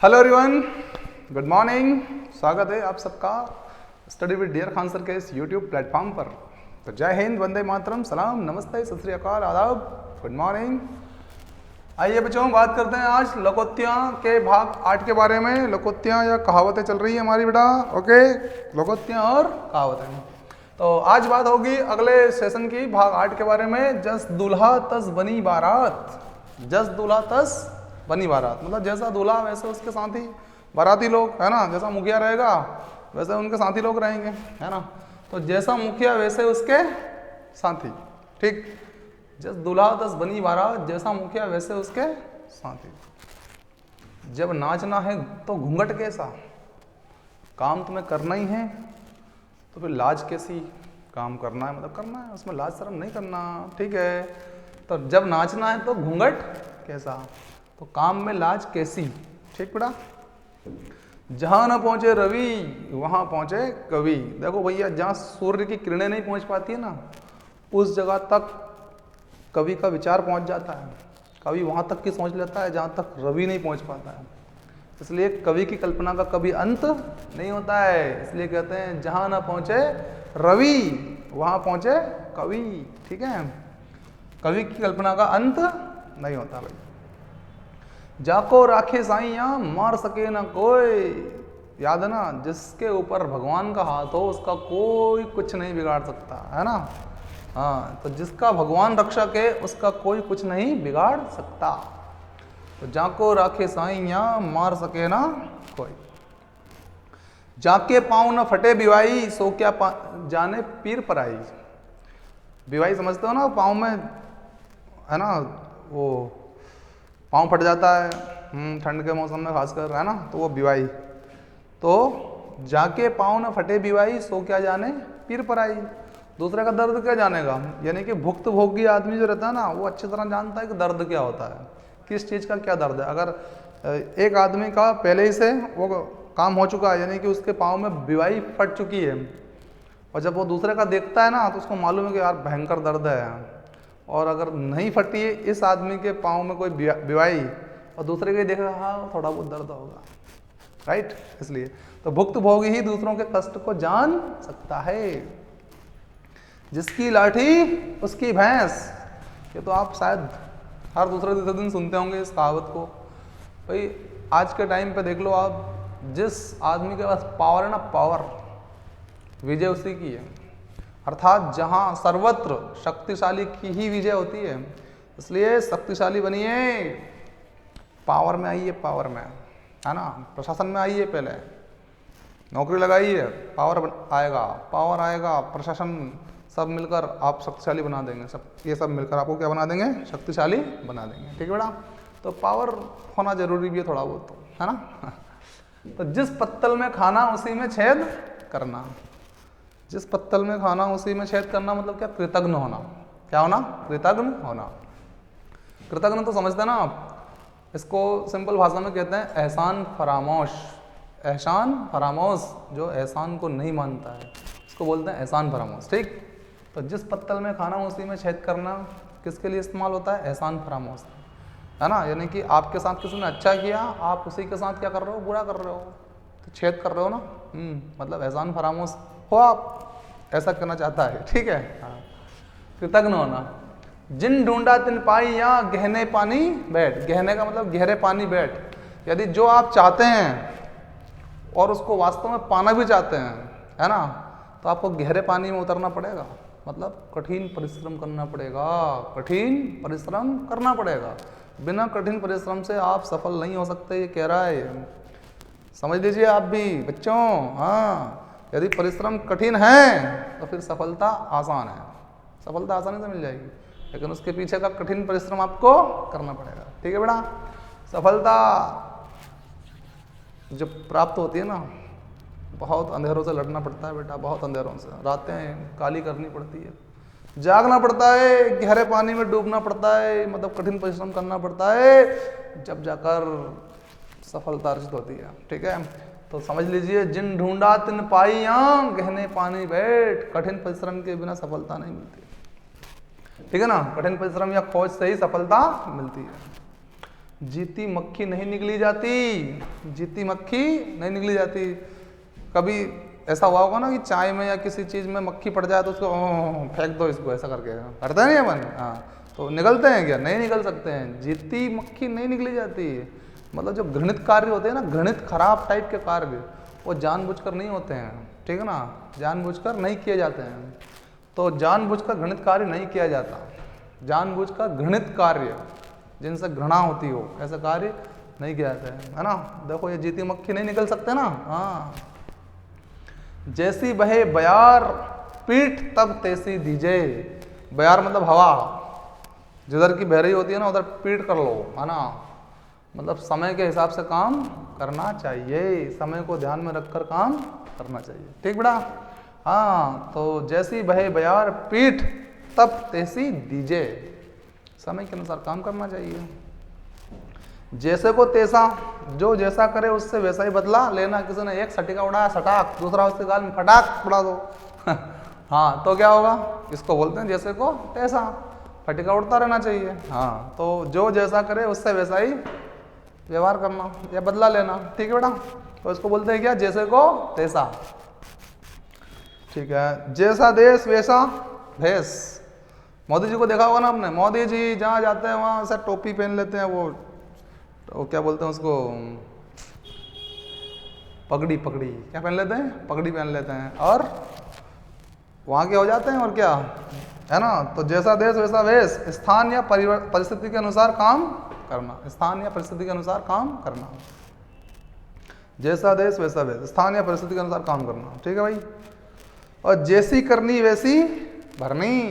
Hello everyone, good morning. स्वागत है आप सबका study with dear Khan sir के इस यूट्यूब प्लेटफॉर्म पर। तो जय हिंद, वंदे मातरम, सलाम, नमस्ते, सत श्री अकाल, आदाब, गुड मॉर्निंग। आइए बच्चों, बात करते हैं आज लोकोक्तियाँ के भाग 8 के बारे में। लोकोक्तियाँ या कहावतें चल रही है हमारी बेटा। ओके, लोकोक्तियाँ और कहावतें। तो आज बात होगी अगले सेशन की भाग 8 के बारे में। जस दूल्हा तस बनी बारात। जस दूल्हा तस बनी बारात मतलब जैसा दूल्हा वैसे उसके साथी बाराती लोग, है ना। जैसा मुखिया रहेगा वैसे उनके साथी लोग रहेंगे, है ना। तो जैसा मुखिया वैसे उसके साथी, ठीक। जस दूल्हा तस बनी बारात, जैसा मुखिया वैसे उसके साथी। जब नाचना है तो घूंघट कैसा, काम तुम्हें करना ही है तो फिर लाज कैसी। काम करना है मतलब करना है, उसमें लाज शर्म नहीं करना, ठीक है। तो जब नाचना है तो घूंघट कैसा, तो काम में लाज कैसी, ठीक बेटा। जहां न पहुंचे रवि वहां पहुंचे कवि। देखो भैया, जहां सूर्य की किरणें नहीं पहुंच पाती है ना, उस जगह तक कवि का विचार पहुंच जाता है। कवि वहां तक की सोच लेता है जहां तक रवि नहीं पहुंच पाता है। इसलिए कवि की कल्पना का कभी अंत नहीं होता है। इसलिए कहते हैं जहां न पहुंचे रवि वहां पहुंचे कवि, ठीक है। कवि की कल्पना का अंत नहीं होता भाई। जाको राखे साइया मार सके ना कोई। याद है ना, जिसके ऊपर भगवान का हाथ हो उसका कोई कुछ नहीं बिगाड़ सकता, है ना। हाँ, तो जिसका भगवान रक्षक है उसका कोई कुछ नहीं बिगाड़ सकता। तो जाको राखे साइया मार सके ना कोई। जाके पाँव न फटे बिवाई सो क्या जाने पीर पराई। बिवाई समझते हो ना, पाँव में, है ना, वो पाँव फट जाता है ठंड के मौसम में खासकर, है ना, तो वो बिवाई। तो जाके पाँव न फटे बिवाई सो क्या जाने पीर पराई। दूसरे का दर्द क्या जानेगा, यानी कि भुक्त भोगी आदमी जो रहता है ना, वो अच्छी तरह जानता है कि दर्द क्या होता है, किस चीज़ का क्या दर्द है। अगर एक आदमी का पहले ही से वो काम हो चुका है, यानी कि उसके पाँव में बिवाई फट चुकी है, और जब वो दूसरे का देखता है ना तो उसको मालूम है कि यार भयंकर दर्द है। और अगर नहीं फटी है इस आदमी के पाँव में कोई बिवाई और दूसरे के देखेगा, हाँ थोड़ा बहुत दर्द होगा, राइट। इसलिए तो भुक्त भोगी ही दूसरों के कष्ट को जान सकता है। जिसकी लाठी उसकी भैंस, ये तो आप शायद हर दूसरे तीसरे दिन सुनते होंगे इस कहावत को। भाई आज के टाइम पे देख लो आप, जिस आदमी के पास पावर है ना, पावर, विजय उसी की है। अर्थात जहां सर्वत्र शक्तिशाली की ही विजय होती है। इसलिए शक्तिशाली बनिए, पावर में आइए, पावर में, है ना। प्रशासन में आइए, पहले नौकरी लगाइए, पावर आएगा, पावर आएगा, प्रशासन सब मिलकर आप शक्तिशाली बना देंगे। सब ये सब मिलकर आपको क्या बना देंगे, शक्तिशाली बना देंगे, ठीक है बेटा। तो पावर होना जरूरी भी है थोड़ा बहुत, तो, है ना। तो जिस पत्तल में खाना उसी में छेद करना। जिस पत्तल में खाना उसी में छेद करना मतलब क्या, कृतज्ञ होना। क्या होना, कृतज्ञ होना। कृतज्ञ तो समझते ना आप, इसको सिंपल भाषा में कहते हैं एहसान फरामोश। एहसान फरामोश, जो एहसान को नहीं मानता है उसको बोलते हैं एहसान फरामोश, ठीक। तो जिस पत्तल में खाना उसी में छेद करना किसके लिए इस्तेमाल होता है, एहसान फरामोश, है ना। यानी कि आपके साथ किसी ने अच्छा किया, आप उसी के साथ क्या कर रहे हो, बुरा कर रहे हो, तो छेद कर रहे हो ना। मतलब एहसान फरामोश हो आप, ऐसा करना चाहता है, ठीक है। हाँ, कृतज्ञ होना। जिन ढूंढा तिन पाई या गहने पानी बैठ। गहने का मतलब गहरे पानी बैठ। यदि जो आप चाहते हैं और उसको वास्तव में पाना भी चाहते हैं, है ना, तो आपको गहरे पानी में उतरना पड़ेगा। मतलब कठिन परिश्रम करना पड़ेगा, कठिन परिश्रम करना पड़ेगा। बिना कठिन परिश्रम से आप सफल नहीं हो सकते, ये कह रहा है। समझ लीजिए आप भी बच्चों। हाँ, यदि परिश्रम कठिन है तो फिर सफलता आसान है। सफलता आसानी से मिल जाएगी, लेकिन उसके पीछे का कठिन परिश्रम आपको करना पड़ेगा, ठीक है बेटा। सफलता जब प्राप्त होती है ना, बहुत अंधेरों से लड़ना पड़ता है बेटा, बहुत अंधेरों से, रातें काली करनी पड़ती है, जागना पड़ता है, गहरे पानी में डूबना पड़ता है, मतलब कठिन परिश्रम करना पड़ता है, जब जाकर सफलता अर्जित होती है, ठीक है। तो समझ लीजिए, जिन ढूंढा तिन पाई आं गहने पानी बैठ। कठिन परिश्रम के बिना सफलता नहीं मिलती, ठीक है ना। कठिन परिश्रम या खोज से ही सफलता मिलती है। जीती मक्खी नहीं निकली जाती, जीती मक्खी नहीं निकली जाती। कभी ऐसा हुआ होगा ना कि चाय में या किसी चीज़ में मक्खी पड़ जाए तो उसको फेंक दो, इसको ऐसा करके करते हैं नहीं अपन। हाँ, तो निकलते हैं क्या? नहीं निकल सकते हैं। जीती मक्खी नहीं निकली जाती। मतलब जो घृणित कार्य होते हैं ना, घृणित खराब टाइप के कार्य, वो जानबूझकर नहीं होते हैं, ठीक है ना, जानबूझकर नहीं किए जाते हैं। तो जानबूझकर घृणित कार्य नहीं किया जाता। जानबूझकर घृणित कार्य जिनसे घृणा होती हो, ऐसा कार्य नहीं किया जाता है ना। देखो ये जीती मक्खी नहीं निकल सकते ना। हाँ, जैसी बहे बयार पीठ तब तैसी दीजे। बयार मतलब हवा, जिधर की बह रही होती है ना उधर पीठ कर लो, है ना। मतलब समय के हिसाब से काम करना चाहिए, समय को ध्यान में रखकर काम करना चाहिए, ठीक बेटा। हाँ, तो जैसी बहे बयार पीठ तब तैसी दीजे, समय के अनुसार काम करना चाहिए। जैसे को तैसा, जो जैसा करे उससे वैसा ही बदला लेना। किसी ने एक सटिका उड़ाया सटाक, दूसरा उसके गाल में फटाक उड़ा दो हाँ, तो क्या होगा? इसको बोलते हैं जैसे को तैसा, फटिका उड़ता रहना चाहिए। हाँ, तो जो जैसा करे उससे वैसा ही व्यवहार करना या बदला लेना, ठीक है बेटा। तो इसको बोलते हैं क्या? जैसे को तैसा, ठीक है। जैसा देश वैसा भेष। मोदी जी को देखा होगा ना आपने, मोदी जी जहाँ जाते हैं वहाँ से टोपी पहन लेते हैं, वो क्या बोलते हैं उसको, पगड़ी, पगड़ी क्या पहन लेते हैं? पगड़ी पहन लेते हैं, और वहाँ के हो जाते हैं, और क्या है ना। तो जैसा देश वैसा वेश, स्थान या परिस्थिति के अनुसार काम करना, स्थान या परिस्थिति के अनुसार काम करना। जैसा देश वैसा वेश, स्थान या परिस्थिति के अनुसार काम करना, ठीक है भाई। और जैसी करनी वैसी भरनी,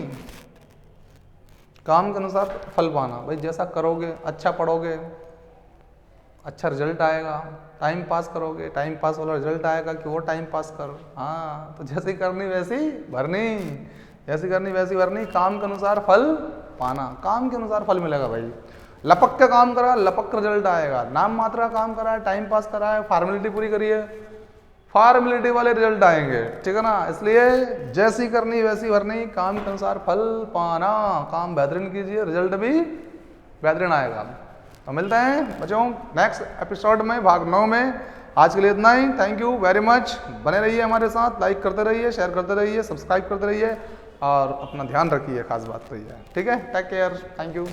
काम के अनुसार फल पाना। भाई जैसा करोगे, अच्छा पढ़ोगे, अच्छा रिजल्ट आएगा। टाइम पास करोगे, टाइम पास वाला रिजल्ट आएगा कि वो टाइम पास कर। हाँ, तो जैसी करनी वैसी भरनी, जैसी करनी वैसी भरनी, काम के अनुसार फल पाना, काम के अनुसार फल मिलेगा भाई। लपक के काम करा, लपक का रिजल्ट आएगा। नाम मात्र का काम करा है, टाइम पास करा है, फॉर्मेलिटी पूरी करिए, फॉर्मेलिटी वाले रिजल्ट आएंगे, ठीक है ना। इसलिए जैसी करनी वैसी भरनी, काम के अनुसार फल पाना। काम बेहतरीन कीजिए, रिजल्ट भी बेहतरीन आएगा। तो मिलते हैं बच्चों नेक्स्ट एपिसोड में, भाग 9 में। आज के लिए इतना ही। Thank you very much. बने रहिए हमारे साथ, लाइक करते रहिए, शेयर करते रहिए, सब्सक्राइब करते रहिए, और अपना ध्यान रखिए, खास बात तो ये है, ठीक है। Take care, thank you.